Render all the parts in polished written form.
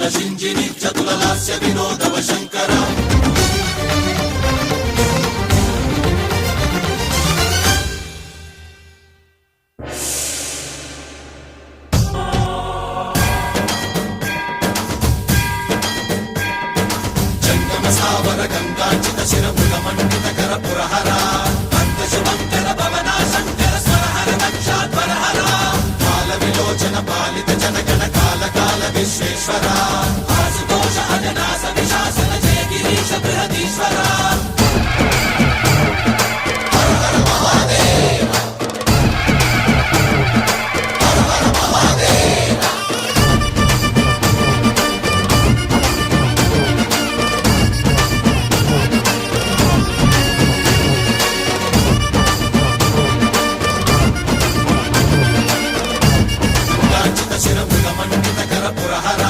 చతుల శింజిని చతుల లాస్య వినోదవ శంకర జంగమ సావర గంగాచిత శిరముల మండిత కర పురహర అంత శుభంకర భవనా శంకర స్వరహర దక్షాధ్వరహర కాల విలోచన పాలిత జనగణ కాల కాల విశ్వేశ్వర ఆశుతోష అజనాస విశాసన జయ గిరీశ బృహదీశ్వర శిరముల మండిత కర పురహర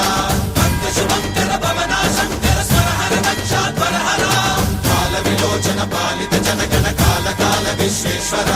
అంత శుభంకర భవనా శంకర స్వరహర దక్షాధ్వరహర కాల విలోచన పాలిత జనగణ కాల కాల విశ్వేశ్వర